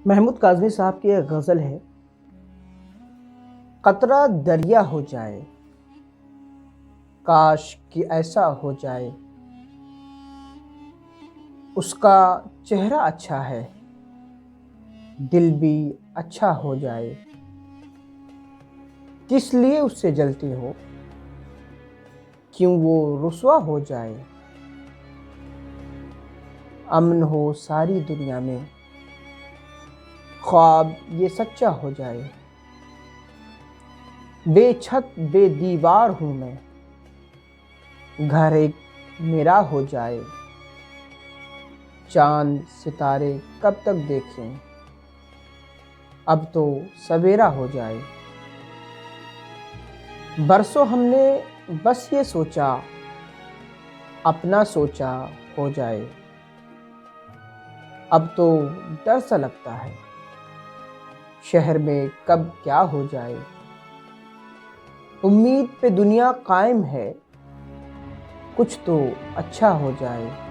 महमूद काज़मी साहब की एक गज़ल है, कतरा दरिया हो जाए, काश कि ऐसा हो जाए। उसका चेहरा अच्छा है, दिल भी अच्छा हो जाए। किस लिए उससे जलती हो, क्यों वो रुसवा हो जाए। अमन हो सारी दुनिया में, ख्वाब ये सच्चा हो जाए। बेछत बेदीवार हूँ मैं, घर एक मेरा हो जाए। चांद सितारे कब तक देखें, अब तो सवेरा हो जाए। बरसों हमने बस ये सोचा, अपना सोचा हो जाए। अब तो डर सा लगता है, शहर में कब क्या हो जाए। उम्मीद पे दुनिया कायम है, कुछ तो अच्छा हो जाए।